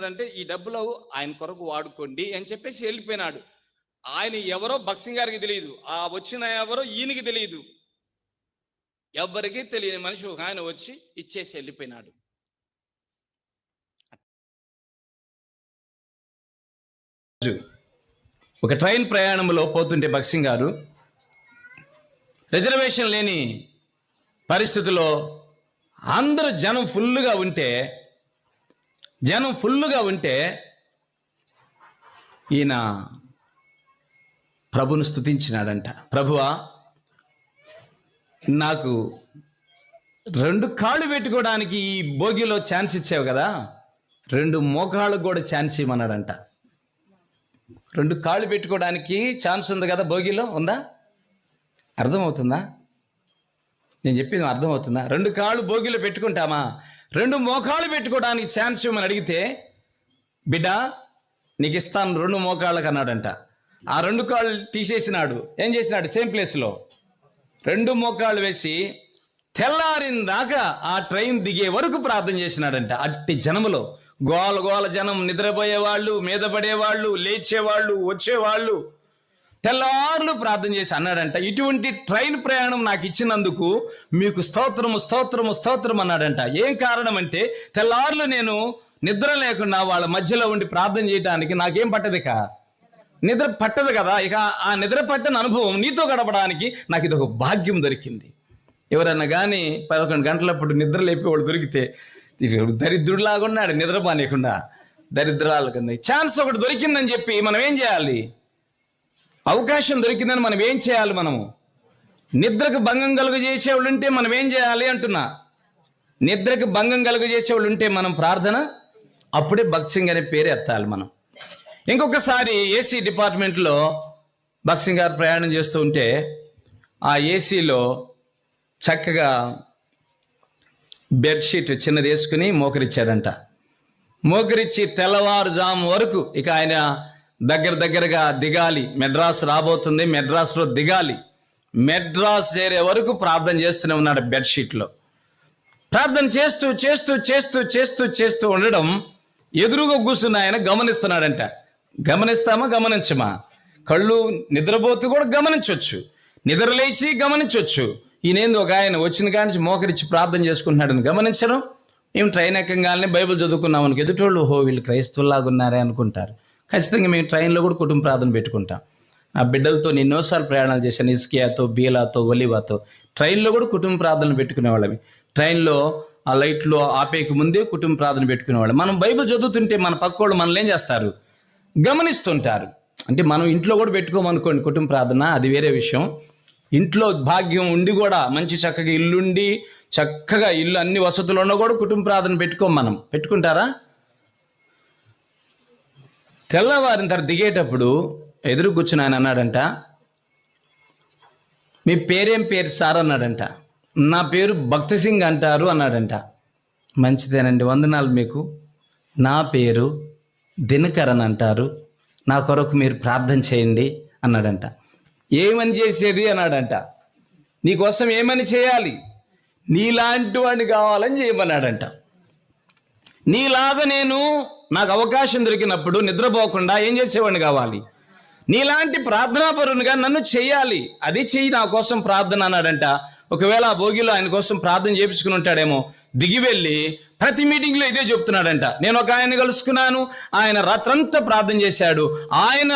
అంటే ఈ డబ్బులు ఆయన కొరకు వాడుకోండి అని చెప్పేసి వెళ్ళిపోయినాడు. ఆయన ఎవరో బక్సింగ్ గారికి తెలియదు, ఆ వచ్చిన ఎవరో ఈయనకి తెలియదు, ఎవ్వరికీ తెలియని మనిషి ఒక ఆయన వచ్చి ఇచ్చేసి వెళ్ళిపోయినాడు. ఒక ట్రైన్ ప్రయాణంలో పోతుంటే బక్సింగ్ గారు రిజర్వేషన్ లేని పరిస్థితిలో అందరూ జనం ఫుల్గా ఉంటే ఈయన ప్రభును స్తుతించినాడంట. ప్రభువా, నాకు 2 కాళ్ళు పెట్టుకోవడానికి ఈ భోగిలో ఛాన్స్ ఇచ్చావు కదా, 2 మోకాళ్ళకు కూడా ఛాన్స్ ఇవ్వమన్నాడంట. 2 కాళ్ళు పెట్టుకోవడానికి ఛాన్స్ ఉంది కదా భోగిలో, ఉందా? అర్థమవుతుందా నేను చెప్పింది? అర్థమవుతుందా? 2 కాళ్ళు భోగిలో పెట్టుకుంటామా? 2 మోకాళ్ళు పెట్టుకోవడానికి ఛాన్స్ ఇవ్వమని అడిగితే, బిడ్డ నీకు ఇస్తాను 2 మోకాళ్ళకు అన్నాడంట. ఆ 2 కాళ్ళు తీసేసినాడు. ఏం చేసినాడు? సేమ్ ప్లేస్లో 2 మోకాళ్ళు వేసి తెల్లారిన దాకా ఆ ట్రైన్ దిగే వరకు ప్రార్థన చేసినాడంట. అట్టి జనములో గోల జనం, నిద్రపోయేవాళ్ళు, మీద పడేవాళ్ళు, లేచేవాళ్ళు, వచ్చేవాళ్ళు, తెల్లార్లు ప్రార్థన చేసి అన్నాడంట, ఇటువంటి ట్రైన్ ప్రయాణం నాకు ఇచ్చినందుకు మీకు స్తోత్రము అన్నాడంట. ఏం కారణం అంటే, తెల్లార్లు నేను నిద్ర లేకుండా వాళ్ళ మధ్యలో ఉండి ప్రార్థన చేయడానికి నాకేం పట్టదు, ఇక నిద్ర పట్టదు కదా. ఇక ఆ నిద్ర పట్టని అనుభవం నీతో గడపడానికి నాకు ఇది ఒక భాగ్యం దొరికింది. ఎవరన్నా కానీ 11 గంటలప్పుడు నిద్ర లేపేవాడు దొరికితే దరిద్రుడిలాగా ఉన్నాడు, నిద్ర పానీయకుండా దరిద్రాల కింద. ఛాన్స్ ఒకటి దొరికిందని చెప్పి మనం ఏం చేయాలి? అవకాశం దొరికిందని మనం ఏం చేయాలి? మనము నిద్రకు భంగం కలుగజేసేవాళ్ళు ఉంటే మనం ఏం చేయాలి అంటున్నా. నిద్రకు భంగం కలుగజేసేవాళ్ళు ఉంటే మనం ప్రార్థన, అప్పుడే భక్త్ సింగ్ అనే పేరు ఎత్తాలి మనం. ఇంకొకసారి ఏసీ డిపార్ట్మెంట్లో భక్త్ సింగ్ గారు ప్రయాణం చేస్తూ ఉంటే ఆ ఏసీలో చక్కగా బెడ్షీట్ చిన్నది వేసుకుని మోకరిచ్చాడంట. మోకరిచ్చి తెల్లవారుజాము వరకు ఇక ఆయన దగ్గరగా దిగాలి. మెడ్రాస్ రాబోతుంది, మెడ్రాస్లో దిగాలి. మెడ్రాస్ చేరే వరకు ప్రార్థన చేస్తూనే ఉన్నాడు బెడ్షీట్లో. ప్రార్థన చేస్తూ చేస్తూ చేస్తూ చేస్తూ చేస్తూ ఉండడం ఎదురుగా కూర్చున్న ఆయన గమనిస్తున్నాడంట. గమనిస్తామా గమనించమా? కళ్ళు నిద్రపోతూ కూడా గమనించవచ్చు, నిద్రలేచి గమనించవచ్చు. ఈయనేంది ఒక ఆయన వచ్చిన కాడి నుంచి మోకరించి ప్రార్థన చేసుకుంటున్నాడని గమనించడం. మేము ట్రైన్ ఎక్కగానే బైబిల్ చదువుకున్నాం అనుకో ఎదుటోళ్ళు వీళ్ళు క్రైస్తవులాగా ఉన్నారే అనుకుంటారు. ఖచ్చితంగా మేము ట్రైన్లో కూడా కుటుంబ ప్రార్థన పెట్టుకుంటాం. ఆ బిడ్డలతో ఎన్నోసార్లు ప్రయాణాలు చేశాను, ఇస్కియాతో, బీలాతో, ఒలివాతో. ట్రైన్లో కూడా కుటుంబ ప్రార్థనలు పెట్టుకునేవాళ్ళవి. ట్రైన్లో ఆ లైట్లో ఆపేకి ముందే కుటుంబ ప్రార్థన పెట్టుకునేవాళ్ళు. మనం బైబిల్ చదువుతుంటే మన పక్కోళ్ళు మనల్ని ఏం చేస్తారు? గమనిస్తుంటారు. అంటే మనం ఇంట్లో కూడా పెట్టుకోమనుకోండి కుటుంబ ప్రార్థన, అది వేరే విషయం. ఇంట్లో భాగ్యం ఉండి కూడా మంచి చక్కగా ఇల్లుండి చక్కగా ఇల్లు అన్ని వసతులు ఉన్నా కూడా కుటుంబ ప్రార్థన పెట్టుకోం. మనం పెట్టుకుంటారా? తెల్లవారిన తర్వాత దిగేటప్పుడు ఎదురు కూర్చుని ఆయన అన్నాడంట, మీ పేరేం పేరు సార్ అన్నాడంట. నా పేరు భక్త్ సింగ్ అంటారు అన్నాడంట. మంచిదేనండి, వందనాలు మీకు. నా పేరు దినకరన్ అంటారు, నా కొరకు మీరు ప్రార్థన చేయండి అన్నాడంట. ఏమని చేసేది అన్నాడంట. నీకోసం ఏమని చేయాలి? నీలాంటి వాడిని కావాలని చేయమన్నాడంట. నీలాగా నేను నాకు అవకాశం దొరికినప్పుడు నిద్రపోకుండా ఏం చేసేవాడిని కావాలి? నీలాంటి ప్రార్థనాపరునిగా నన్ను చెయ్యాలి, అది చెయ్యి నా కోసం ప్రార్థన అన్నాడంట. ఒకవేళ ఆ భోగిలో ఆయన కోసం ప్రార్థన చేయించుకుని ఉంటాడేమో, దిగి వెళ్ళి ప్రతి మీటింగ్లో ఇదే చెప్తున్నాడంట. నేను ఒక ఆయన కలుసుకున్నాను, ఆయన రాత్రంతా ప్రార్థన చేశాడు, ఆయన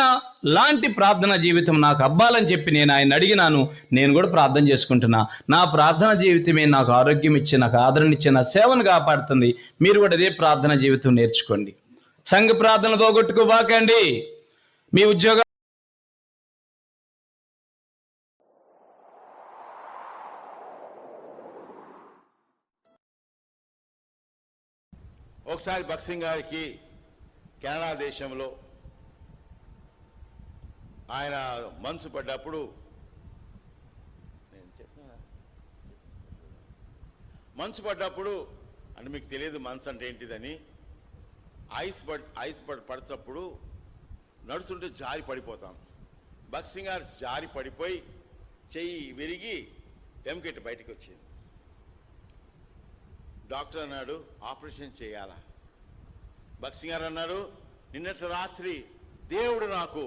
లాంటి ప్రార్థన జీవితం నాకు అవ్వాలని చెప్పి నేను ఆయన అడిగినాను, నేను కూడా ప్రార్థన చేసుకుంటున్నా. నా ప్రార్థన జీవితమే నాకు ఆరోగ్యం ఇచ్చి, నాకు ఆదరణ ఇచ్చి, నా సేవను కాపాడుతుంది. మీరు కూడా అదే ప్రార్థన జీవితం నేర్చుకోండి. సంఘ ప్రార్థన పోగొట్టుకోబాకండి. మీ ఉద్యోగ ఒకసారి భక్త్ సింగ్ గారికి కెనడా దేశంలో ఆయన మనసు పడ్డప్పుడు, మనసు పడ్డప్పుడు అంటే మీకు తెలియదు మనసు అంటే ఏంటిదని, ఐస్ పడుతున్నప్పుడు నడుస్తుంటే జారి పడిపోతాం. భక్త్ సింగ్ గారు జారి పడిపోయి చెయ్యి విరిగి ఎముకెట్టు బయటకు వచ్చింది. డాక్టర్ అన్నాడు ఆపరేషన్ చేయాలా. భక్త్ సింగ్ గారు అన్నాడు, నిన్నటి రాత్రి దేవుడు నాకు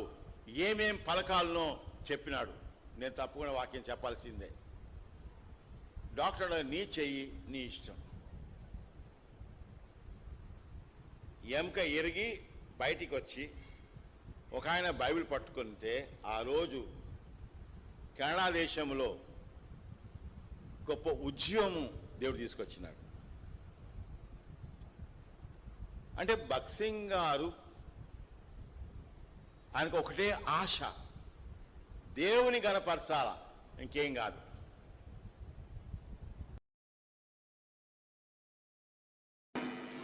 ఏమేం పలకాలనో చెప్పినాడు, నేను తప్పకుండా వాక్యం చెప్పాల్సిందే. డాక్టర్ అన్నాడు, నీ చెయ్యి నీ ఇష్టం. ఎముక ఎరిగి బయటికి వచ్చి ఒక ఆయన బైబిల్ పట్టుకుంటే ఆ రోజు కెనడా దేశంలో గొప్ప ఉద్యమం దేవుడు తీసుకొచ్చినాడు. అంటే భక్త్ సింగ్ గారు ఆయనకు ఒకటే ఆశ, దేవుని గణపరచాల, ఇంకేం కాదు.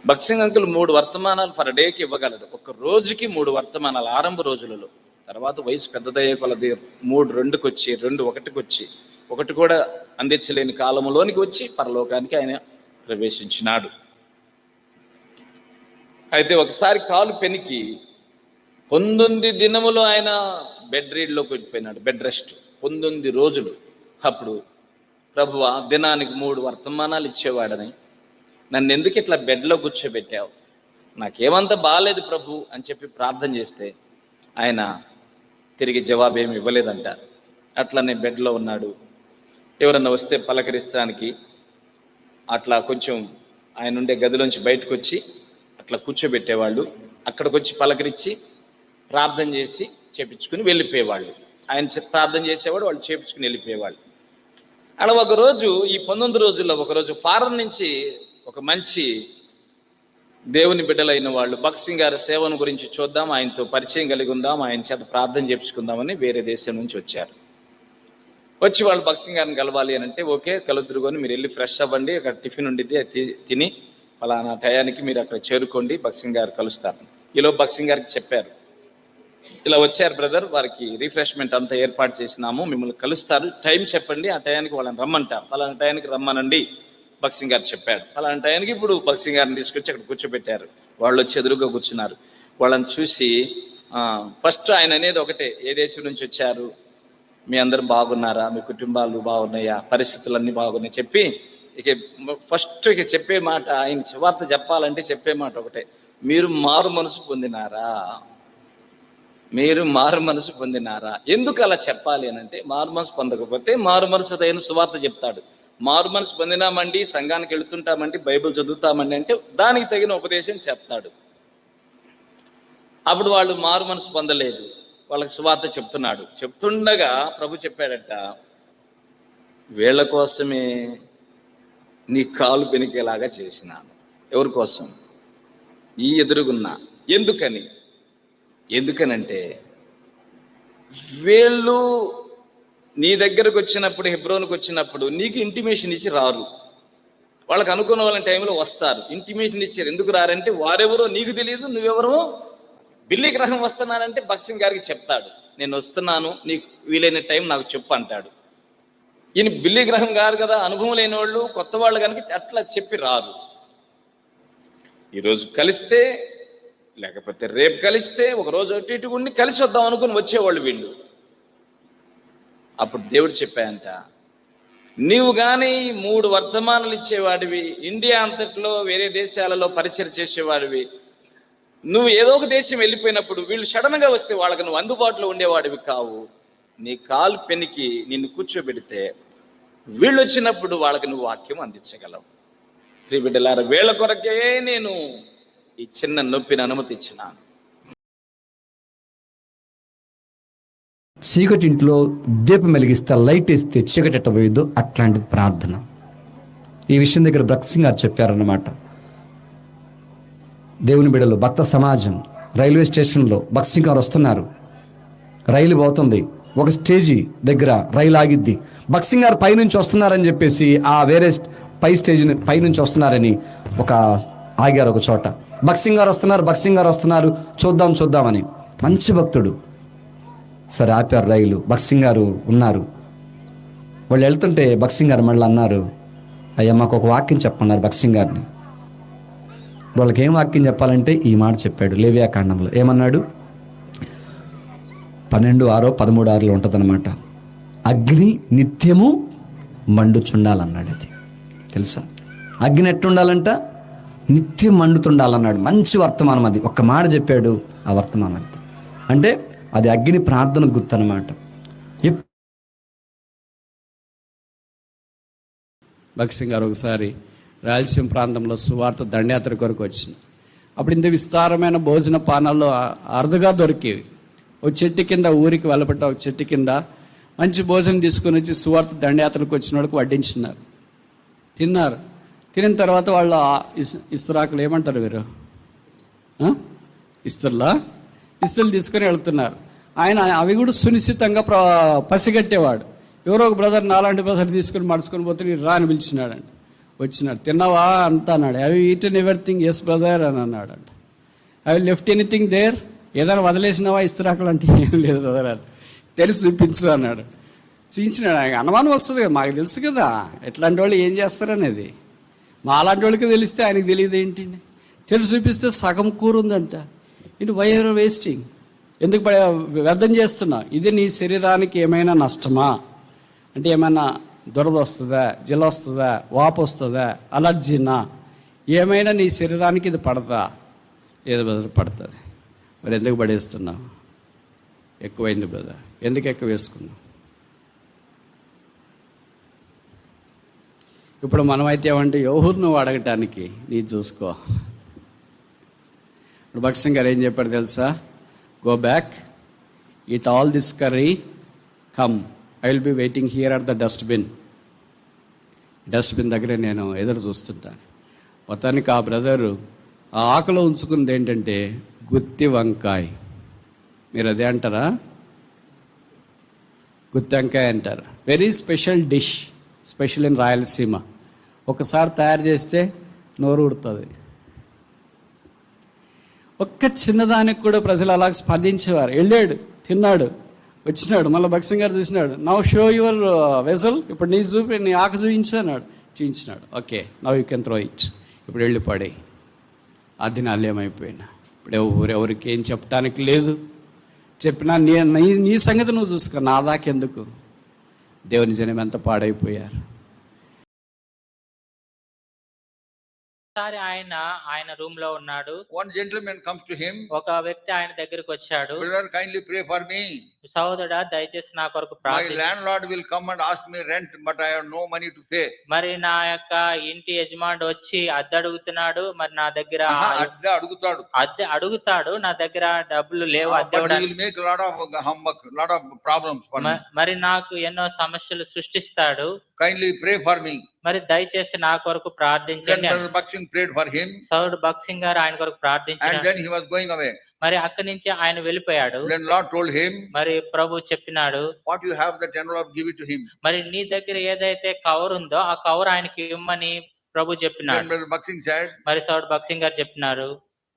భక్త్ సింగ్ అంకుల్ 3 వర్తమానాలు పర్ డేకి ఇవ్వగలడు. ఒక రోజుకి 3 వర్తమానాలు ఆరంభ రోజులలో. తర్వాత వయసు పెద్దదయ్యే కొలది 3 2కి వచ్చి 2 1కి వచ్చి 1 కూడా అందించలేని కాలంలోనికి వచ్చి పరలోకానికి ఆయన ప్రవేశించినాడు. అయితే ఒకసారి కాలు పెనికి 19 దినములు ఆయన బెడ్ రీడ్లోకి వెళ్ళిపోయినాడు, బెడ్ రెస్ట్ 19 రోజులు. అప్పుడు ప్రభువా, దినానికి 3 వర్తమానాలు ఇచ్చేవాడని నన్ను ఎందుకు ఇట్లా బెడ్లో కూర్చోబెట్టావు? నాకేమంత బాగాలేదు ప్రభు అని చెప్పి ప్రార్థన చేస్తే ఆయన తిరిగి జవాబేమి ఇవ్వలేదంట. అట్లనే బెడ్లో ఉన్నాడు. ఎవరన్నా వస్తే పలకరించడానికి అట్లా కొంచెం ఆయన ఉండే గదిలోంచి బయటకు వచ్చి అట్లా కూర్చోబెట్టేవాళ్ళు. అక్కడికి వచ్చి పలకరించి ప్రార్థన చేసి చేపించుకుని వెళ్ళిపోయేవాళ్ళు. ఆయన ప్రార్థన చేసేవాడు, వాళ్ళు చేపించుకుని వెళ్ళిపోయేవాళ్ళు. అలా ఒకరోజు ఈ 19 రోజుల్లో ఒకరోజు ఫారెన్ నుంచి ఒక మంచి దేవుని బిడ్డలైన వాళ్ళు భక్సింగ్ గారి సేవను గురించి చూద్దాం, ఆయనతో పరిచయం కలిగి ఉందాం, ఆయన చేత ప్రార్థన చేపించుకుందామని వేరే దేశం నుంచి వచ్చారు. వచ్చి వాళ్ళు భక్సింగ్ గారిని కలవాలి అని అంటే ఓకే కలుద్దురుకొని మీరు వెళ్ళి ఫ్రెష్ అవ్వండి, అక్కడ టిఫిన్ ఉండిద్ది తిని పలానా టయానికి మీరు అక్కడ చేరుకోండి, భక్సింగ్ గారు కలుస్తారు. ఈలో భక్సింగ్ గారికి చెప్పారు, ఇలా వచ్చారు బ్రదర్, వారికి రిఫ్రెష్మెంట్ అంతా ఏర్పాటు చేసినాము, మిమ్మల్ని కలుస్తారు, టైం చెప్పండి, ఆ టయానికి వాళ్ళని రమ్మంటాం, పలానా టయానికి రమ్మనండి భక్సింగ్ గారు చెప్పాడు. పలానా టయానికి ఇప్పుడు భక్సింగ్ గారిని తీసుకొచ్చి అక్కడ కూర్చోబెట్టారు. వాళ్ళు వచ్చి ఎదురుగా కూర్చున్నారు. వాళ్ళని చూసి ఫస్ట్ ఆయన అనేది ఒకటే, ఏ దేశం నుంచి వచ్చారు, మీ అందరూ బాగున్నారా, మీ కుటుంబాలు బాగున్నాయా, పరిస్థితులన్నీ బాగున్నాయి చెప్పి ఇక చెప్పే మాట, ఆయన సువార్త చెప్పాలంటే చెప్పే మాట ఒకటే, మీరు మారు మనసు పొందినారా, మీరు మారు మనసు పొందినారా. ఎందుకు అలా చెప్పాలి అని అంటే, మారు మనసు పొందకపోతే మారు మనసు అయిన సువార్త చెప్తాడు. మారు మనసు పొందినామండి, సంఘానికి వెళుతుంటామండి, బైబిల్ చదువుతామండి అంటే దానికి తగిన ఉపదేశం చెప్తాడు. అప్పుడు వాళ్ళు మారు మనసు పొందలేదు, వాళ్ళకి సువార్త చెప్తున్నాడు. చెప్తుండగా ప్రభు చెప్పాడట, వీళ్ళ కోసమే నీ కాలు పెనికేలాగా చేసినాను. ఎవరి కోసం? ఈ ఎదురుగున్నా. ఎందుకనంటే వీళ్ళు నీ దగ్గరకు వచ్చినప్పుడు, హెబ్రోన్కి వచ్చినప్పుడు నీకు ఇంటిమేషన్ ఇచ్చి రారు. వాళ్ళకి అనుకున్న వాళ్ళ టైంలో వస్తారు, ఇంటిమేషన్ ఇచ్చారు. ఎందుకు రారంటే వారెవరో నీకు తెలియదు, నువ్వెవరో. బిల్లీ గ్రహం వస్తున్నానంటే భక్సింగ్ గారికి చెప్తాడు, నేను వస్తున్నాను, నీకు వీలైన టైం నాకు చెప్పు అంటాడు. ఈయన బిల్లీ గ్రహం గారు కదా, అనుభవం లేని వాళ్ళు, కొత్త వాళ్ళు కనుక అట్లా చెప్పి రారు. ఈరోజు కలిస్తే లేకపోతే రేపు కలిస్తే ఒకరోజు అటు ఇటు ఉండి కలిసి వద్దాం అనుకుని వచ్చేవాళ్ళు వీళ్ళు. అప్పుడు దేవుడు చెప్పాయంట, నీవు కానీ 3 వర్తమానాలు ఇచ్చేవాడివి, ఇండియా అంతట్లో వేరే దేశాలలో పరిచయం చేసేవాడివి, నువ్వు ఏదో ఒక దేశం వెళ్ళిపోయినప్పుడు వీళ్ళు సడన్గా వస్తే వాళ్ళకి నువ్వు అందుబాటులో ఉండేవాడివి కావు. నీ కాలు పెనికి నిన్ను కూర్చోబెడితే వీళ్ళు వచ్చినప్పుడు వాళ్ళకి నువ్వు వాక్యం అందించగలవు. ప్రియబిడ్డలారా, వీళ్ళ కొరకే నేను ఈ చిన్న నొప్పిని అనుమతి ఇచ్చినాను. చీకటింట్లో దీపం వెలిగిస్తే లైట్ ఇస్తే చీకటి ఎట్టబోయొద్దు, అట్లాంటిది ప్రార్థన. ఈ విషయం దగ్గర భక్సింగ్ గారు చెప్పారన్నమాట. దేవుని బిడ్డలు, భక్త సమాజం, రైల్వే స్టేషన్లో భక్సింగ్ గారు వస్తున్నారు, రైలు పోతుంది, ఒక స్టేజీ దగ్గర రైలు ఆగిద్ది, భక్సింగ్ గారు పైనుంచి వస్తున్నారని చెప్పేసి ఆ వేరే స్టేజ్ పైనుంచి వస్తున్నారని ఆగారు ఒక చోట. భక్సింగ్ గారు వస్తున్నారు, చూద్దామని. మంచి భక్తుడు. సరే ఆపారు రైలు, భక్సింగ్ గారు ఉన్నారు. వాళ్ళు వెళ్తుంటే భక్సింగ్ గారు మళ్ళీ అన్నారు, అయ్యా మాకు ఒక వాక్యం చెప్పన్నారు భక్సింగ్ గారిని. వాళ్ళకి ఏం వాక్యం చెప్పాలంటే ఈ మాట చెప్పాడు లేవియాకాండంలో. ఏమన్నాడు? 12:6, 13:6 ఉంటుందన్నమాట. అగ్ని నిత్యము మండుచుండాలన్నాడు. అది తెలుసా? అగ్ని ఎట్టుండాలంట? నిత్యం మండుతుండాలన్నాడు. మంచి వర్తమానం అది. ఒక్క మాట చెప్పాడు, ఆ వర్తమానం అంతా. అంటే అది అగ్ని ప్రార్థన గుర్తు అనమాట. భక్సింగ్ గారు ఒకసారి రాయలసీమ ప్రాంతంలో సువార్త దండయాత్ర కొరకు వచ్చింది. అప్పుడు ఇంత విస్తారమైన భోజన పానాల్లో అరుదుగా దొరికేవి. ఒక చెట్టు కింద, ఊరికి వెళ్ళబట్ట ఒక చెట్టు కింద మంచి భోజనం తీసుకొని వచ్చి సువార్త దండయాత్రకు వచ్చిన వాళ్ళకి వడ్డించినారు. తిన్నారు. తినిన తర్వాత వాళ్ళు ఇస్తరాకులు ఏమంటారు మీరు, ఇస్తులు తీసుకొని వెళ్తున్నారు. ఆయన అవి కూడా సునిశ్చితంగా పసిగట్టేవాడు. ఎవరో ఒక బ్రదర్, నాలాంటి బ్రదర్ తీసుకొని మడుచుకొని పోతే నేను రా అని పిలిచినాడంట. వచ్చినాడు. తిన్నావా అంతా అన్నాడు. Have you eaten everything? Yes brother అని అన్నాడంట. Have you left anything there? ఏదైనా వదిలేసినావా ఇస్తరాకులు అంటే? ఏం లేదు బ్రదర్ అని. తెలిసి చూపించు అన్నాడు. చూపించినాడు. ఆయన అనుమానం వస్తుంది కదా, మాకు తెలుసు కదా ఎట్లాంటి వాళ్ళు ఏం చేస్తారనేది. మా అలాంటి వాళ్ళకి తెలిస్తే ఆయనకి తెలియదు ఏంటండి. తెలిసి చూపిస్తే సగం కూర ఉందంట. ఇంటి వై ఆర్ వేస్టింగ్, ఎందుకు వ్యర్థం చేస్తున్నావు? ఇది నీ శరీరానికి ఏమైనా నష్టమా అంటే, ఏమైనా దురద వస్తుందా, జల వస్తుందా, వాపు వస్తుందా, అలర్జీనా, ఏమైనా నీ శరీరానికి ఇది పడతా? ఏదో బ్రదర్ పడుతుంది. మరి ఎందుకు పడేస్తున్నావు? ఎక్కువైంది బ్రదర్. ఎందుకు ఎక్కువ వేసుకున్నావు? ఇప్పుడు మనమైతే ఏమంటే ఎవరు నువ్వు అడగటానికి, నీ చూసుకో. ఇప్పుడు భక్సింగ్ గారు ఏం చెప్పారు తెలుసా? Go back, eat all this curry, come, I will be waiting here at the dustbin. Dustbin దగ్గరే నేను ఎదురు చూస్తుంటాను. మొత్తానికి ఆ బ్రదరు ఆ ఆకులో ఉంచుకున్నది ఏంటంటే గుత్తి వంకాయ. మీరు అదే అంటారా? గుత్తి వంకాయ అంటారు. Very special dish, special in Rayalaseema. ఒకసారి తయారు చేస్తే నోరు ఉడుతుంది. ఒక్క చిన్నదానికి కూడా ప్రజలు అలా స్పందించేవారు. వెళ్ళాడు, తిన్నాడు, వచ్చినాడు, మళ్ళీ భక్సింగ్ గారు చూసినాడు. నవ్ షో యువర్ వెజల్, ఇప్పుడు నీ చూపి నీ ఆకు చూపించాడు, చూపించినాడు. Okay, now you can throw it, ఇప్పుడు వెళ్ళి పడే. ఆ దినాలు ఏమైపోయినా ఇప్పుడు ఎవరికి ఏం చెప్పడానికి లేదు. చెప్పినా నీ సంగతి నువ్వు చూసుకో, నా దాకెందుకు. దేవుని జనం ఎంత పాడైపోయారు. ఒకసారి ఆయన రూమ్ లో ఉన్నాడు. One gentleman comes to him. ఒక వ్యక్తి ఆయన దగ్గరికి వచ్చాడు. Brother, kindly pray for me. సహోదరుడా, దయచేసి నా కొరకు My ప్రార్థించు. landlord will come and ask me rent, but I have no money to pay. మరి నా యొక్క ఇంటి యజమానుడు వచ్చి అద్దె అడుగుతున్నాడు. మరి నా దగ్గర అద్దె అడుగుతాడు. అద్దె అడుగుతాడు, నా దగ్గర డబ్బులు లేవు అద్దె But he ఇవ్వడానికి. will make a lot of humbug, lot of problems for me. మరి నాకు ఎన్నో సమస్యలు సృష్టిస్తాడు. Kindly pray for me. మరి దయచేసి నా కొరకు Then ప్రార్థించండి. Brother Bakshing prayed for him, సౌడు భక్సింగ్ గారు ఆయన కొరకు and ప్రార్థించాడు. then he was going away. మరి అక్కడి నుంచి ఆయన వెళ్ళిపోయాడు. Then Lord told him, మరి ప్రభు చెప్పినాడు, what you have, that envelope, give it to him. మరి నీ దగ్గర ఏదైతే కవర్ ఉందో ఆ కవర్ ఆయనకి ఇవ్వమని ప్రభు Then చెప్పినాడు. Brother Bakshing said, మరి సౌడు భక్సింగ్ గారు చెప్పినారు,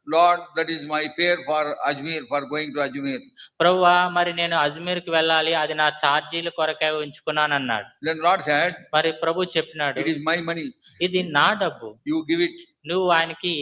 Lord, that is my fare for Ajmer, for going to Ajmer. ప్రభువా, మరి నేను అజ్మీర్ కి వెళ్ళాలి, అది నా ఛార్జీల కొరకే ఉంచుకున్నాను అన్నాడు. Then Lord said, మరి ప్రభు చెప్పినాడు, it is my money, ఇది నా డబ్బు, you give it. నువ్వు ఆయనకి.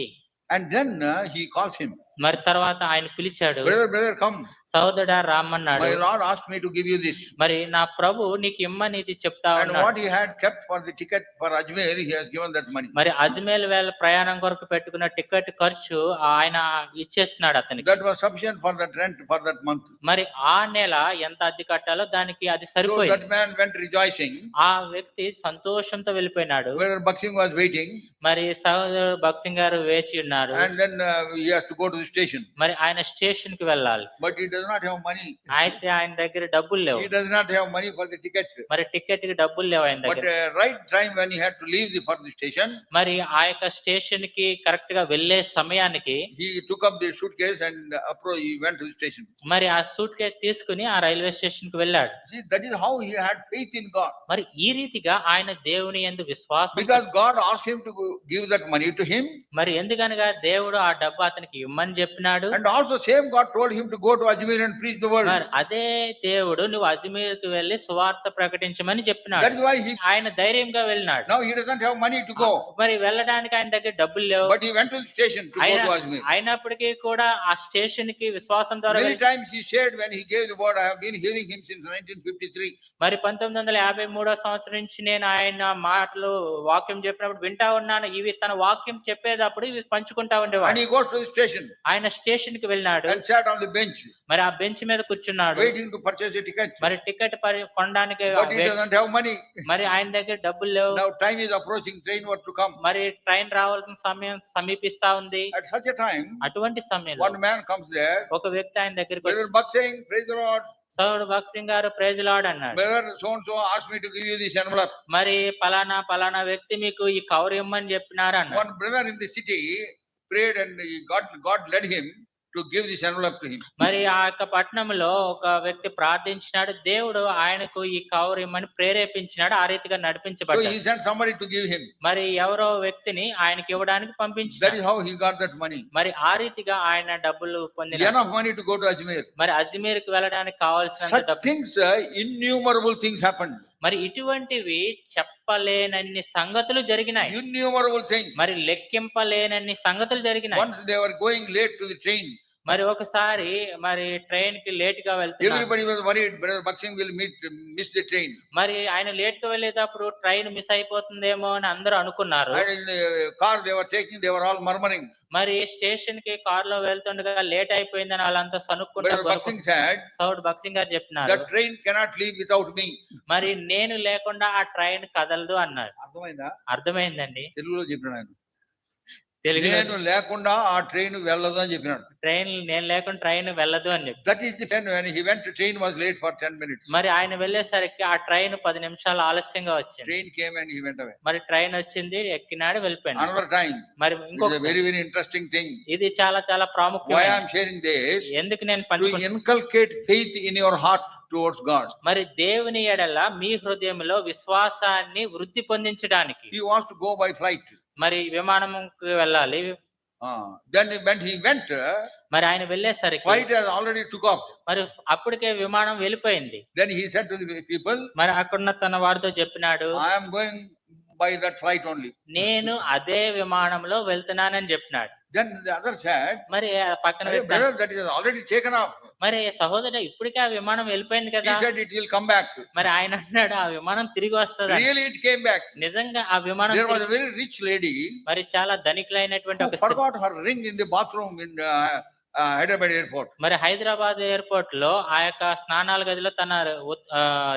And then he calls him, మరి తర్వాత ఆయన పిలిచాడు. brother, come. సహోదరుడా రామన్నాడు. My Lord asked me to give you this. మరి నా ప్రభు నీకు ఇమ్మని ఇది చెప్తా And ఉన్నాడు. what he had kept for the ticket for Ajmer, he has given that money. మరి అజ్మేర్ వేళ ప్రయాణం కొరకు పెట్టుకున్న టికెట్ ఖర్చు ఆయన ఇచ్చేస్తున్నాడు అతనికి. That was sufficient for that rent for that month. మరి ఆ నెల ఎంత అద్దె కట్టాలో దానికి అది So సరిపోయింది. that man went rejoicing. ఆ వ్యక్తి సంతోషంతో వెళ్ళిపోయినాడు. Brother Bakshing was waiting, మరి సహోదరుడు భక్సింగ్ గారు వేచి ఉన్నారు. and then he has to go to the station. మరి ఆయన స్టేషన్ కి వెళ్ళాలి. But he does not have money. అయితే ఆయన దగ్గర డబ్బులు లేవు. He does not have money for the ticket. మరి టికెట్ కి డబ్బులు లేవు ఆయన But దగ్గర. right time when he had to leave for the station, మరి ఆ యొక్క స్టేషన్ కి కరెక్ట్ గా వెళ్లే సమయానికి he took up the suitcase and he went to the station. మరి ఆ సూట్ కేస్ తీసుకుని ఆ రైల్వే స్టేషన్ కి వెళ్ళాడు. See, that is how he had faith in God. మరి ఈ రీతిగా ఆయన దేవుని యందు విశ్వాసం, Because God asked him to give that money to him. మరి ఎందుకనగా దేవుడు ఆ డబ్బు అతనికి ఇమ్మని చెప్పినాడు. And also same God told him to go to Ajmer and preach the word. మరి అదే దేవుడు నువ్వు అజ్మీర్ కి వెళ్లి సువార్త ప్రకటించమని That చెప్పినాడు. is why ఆయన ధైర్యంగా వెళ్ళినాడు. now he doesn't have money to go. మరి వెళ్ళడానికి ఆయన దగ్గర డబ్బులు లేవు. But he went to the station to go to Ajmer. అయినప్పటికీ కూడా ఆ స్టేషన్ కి విశ్వాసం ద్వారా Many times he said when he gave the word, I have been hearing him since 1953. మరి 1953 సంవత్సరం నుంచి నేను ఆయన మాటలు వాక్యం చెప్పినప్పుడు వింటా ఉన్నాను. ఇవి తన వాక్యం చెప్పేటప్పుడు ఇవి పంచుకుంటా And ఉండేవాడు. he goes to the station ఆయన స్టేషన్ కి వెళ్ళినాడు. and sat on the bench మరి ఆ బెంచ్ మీద కూర్చున్నాడు. waiting to purchase a ticket. మరి టికెట్ కొనడానికి But he doesn't have money. మరి ఆయన దగ్గర డబ్బులు లేవు. Now time is approaching, train was to come. మరి ట్రైన్ రావాల్సిన సమయం సమీపిస్తా ఉంది. At such a time, అటువంటి సమయంలో one man comes there. ఒక వ్యక్తి ఆయన దగ్గరికి Brother వచ్చి, Bakshing, praise the Lord. సౌడు భక్సింగ్ గారు ప్రైజ్ లార్డ్ అన్నాడు. Brother so and so asked me to give you this envelope. మరి పలానా వ్యక్తి మీకు ఈ కవర్ ఇమ్మని చెప్పినారు అన్నాడు. One brother in the city prayed and God led him to give this envelope to him. మరి ఆ యొక్క పట్టణంలో ఒక వ్యక్తి ప్రార్థించినాడు. దేవుడు ఆయనకు ఈ కవర్ ఇమ్మని ప్రేరేపించినాడు. ఆ రీతిగా So నడిపించబడ్డాడు. he sent somebody to give him. మరి ఎవరో వ్యక్తిని ఆయనకి ఇవ్వడానికి That పంపించాడు. is how he got that money. మరి ఆ రీతిగా ఆయన డబ్బులు పొందిన Enough money to go to Ajmer. మరి అజ్మీర్ కి వెళ్ళడానికి కావాల్సిన Such డబ్బు. things, innumerable things happened. మరి ఇటువంటివి చెప్పలేనన్ని సంగతులు జరిగినాయి. Innumerable things. మరి లెక్కింపలేనన్ని సంగతులు జరిగినాయి. Once they were going late to the train. మరి ఒకసారి మరి ట్రైన్ కి లేట్ గా వెళ్తున్నారు. Everybody was worried, Brother Bakshing will miss the train. మరి ఆయన లేట్ గా వెళ్ళేటప్పుడు ట్రైన్ మిస్ అయిపోతుందేమో అని అందరూ అనుకున్నారు. And in the car they were taking, they were all murmuring. మరి స్టేషన్ కి కార్ లో వెళ్తుండగా లేట్ అయిపోయిందని వాళ్ళంతా Brother Bakshing said, సౌడ్ భక్సింగ్ గారు చెప్పినారు, that train cannot leave without me. మరి నేను లేకుండా ఆ ట్రైన్ కదలదు అన్నారు. అర్థమైందా? అర్థమైందండి. తెలుగులో చెప్పినాడు ఆయన. తెలుగులో నేను లేకుండా ఆ ట్రైన్ వెళ్ళదు అని చెప్పినాడు. ట్రైన్ నేను లేకుండా ట్రైన్ వెళ్ళదు అని చెప్పి. That is the train. When he vent train was late for 10 minutes. మరి ఆయన వెళ్ళేసరికి ఆ ట్రైన్ 10 నిమిషాలు ఆలస్యంగా వచ్చింది. Train came and he went away. మరి ట్రైన్ వచ్చింది, ఎక్కినాడు, వెళ్ళిపోయాడు. Another time. మరి ఇంకొక వెరీ వెరీ ఇంట్రెస్టింగ్ థింగ్. ఇది చాలా చాలా వై ప్రాముఖ్యమైన. ఐ యామ్ షేరింగ్ దిస్ ఎందుకు నేను టు పంచుకుంటున్నాను? Inculcate faith in your heart towards God. మరి దేవుని ఎడల మీ హృదయంలో విశ్వాసాన్ని వృద్ధి పొందించడానికి. He wants to go by flight. మరి విమానంకి వెళ్ళాలి. Then when he went, మరి ఆయన వెళ్ళేసరికి flight has already took off. మరి అప్పటికే విమానం వెళ్ళిపోయింది. Then he said to the people, మరి అక్కడున్న తన వారితో చెప్పినాడు, I am going by that flight only. నేను అదే విమానంలో వెళ్తున్నానని చెప్పినాడు. Then the other said, మరి ఆ పక్కన "Hey, brother, that is already taken off." మరి సహోదరుడు ఇప్పటికే ఆ విమానం వెళ్ళిపోయింది He కదా. said it will come back. మరి ఆయన అన్నాడు ఆ విమానం తిరిగి వస్తుంది. Really it came back. నిజంగా ఆ విమానం There was a very rich lady మరి చాలా ధనికులైనటువంటి who ఒక స్త్రీ forgot her ring in the bathroom in Hyderabad airport. మరి హైదరాబాద్ ఎయిర్పోర్ట్ లో ఆ యొక్క స్నానాల గదిలో తన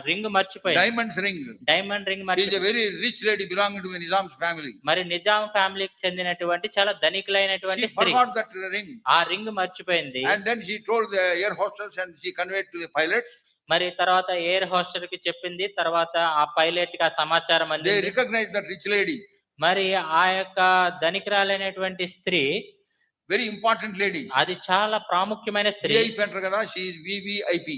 రింగ్ మర్చిపోయింది. Diamond's ring. Diamond ring She is a మర్చిపోయింది. very rich lady belonging to the Nizam's family. మరి నిజాం ఫ్యామిలీకి చెందినటువంటి చాలా ధనికులైనటువంటి She స్త్రీ forgot that ring. ఆ రింగ్ మర్చిపోయింది. And then she told the air hostess and she conveyed to the pilots. మరి తర్వాత ఎయిర్ హోస్టర్ కి చెప్పింది, తర్వాత ఆ పైలట్ కి ఆ సమాచారం They అందింది. recognized that rich lady. మరి ఆ యొక్క ధనికురాలైనటువంటి స్త్రీ, Very important lady. అది చాలా ప్రాముఖ్యమైన స్త్రీ. VIP అంటారు కదా, she is VVIP.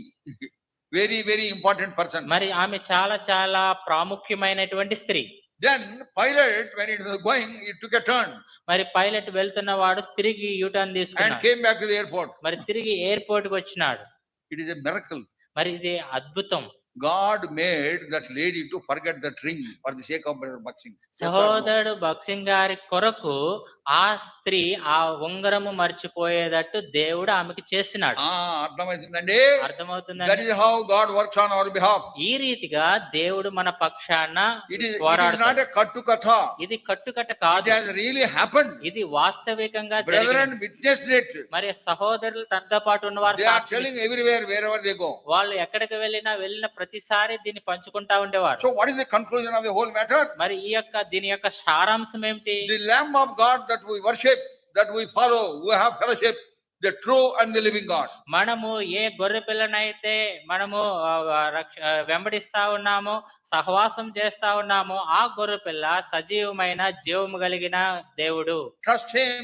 Very very important person. మరి ఆమె చాలా చాలా ప్రాముఖ్యమైనటువంటి స్త్రీ. Then pilot, when it was going, it took a turn మరి పైలట్ వెళ్తున్నవాడు తిరిగి యూటర్న్ and తీసుకున్నాడు. came back to the airport. మరి తిరిగి ఎయిర్పోర్ట్ కి వచ్చినాడు. It is a miracle. మరి ఇది అద్భుతం. God made that lady to forget that ring for the sake of Brother Bakshi. సహోదరుడు భక్సింగ్ గారి కొరకు ఆ స్త్రీ ఆ ఉంగరము మర్చిపోయేటట్టు దేవుడు ఆమెకి చేసినాడు. అర్థమవుతుందండి. That అర్థమవుతుందండి. is how God works on our behalf. ఈ రీతిగా దేవుడు మన పక్షాన It is not పోరాడుతాడు. a kattu katha. ఇది కట్టుకట్ట It కాదు, has really happened. ఇది వాస్తవికంగా Brethren జరిగింది. witnessed it. మరి సహోదరులు తనతో పాటు ఉన్నవారు They are Sakshi. telling everywhere, wherever they go. వాళ్ళు ఎక్కడికి వెళ్ళిన ప్రతిసారి దీన్ని పంచుకుంటా ఉండేవారు. So what is the conclusion of the whole matter? మరి దీని యొక్క సారాంశం ఏమిటి? The Lamb of God that we worship, that we follow, we have fellowship, the true and the living God. మనము ఏ గొర్రె పిల్లనైతే మనము వెంబడిస్తా ఉన్నామో, సహవాసం చేస్తా ఉన్నామో, ఆ గొర్రె పిల్ల సజీవమైన జీవము కలిగిన దేవుడు. Trust Him.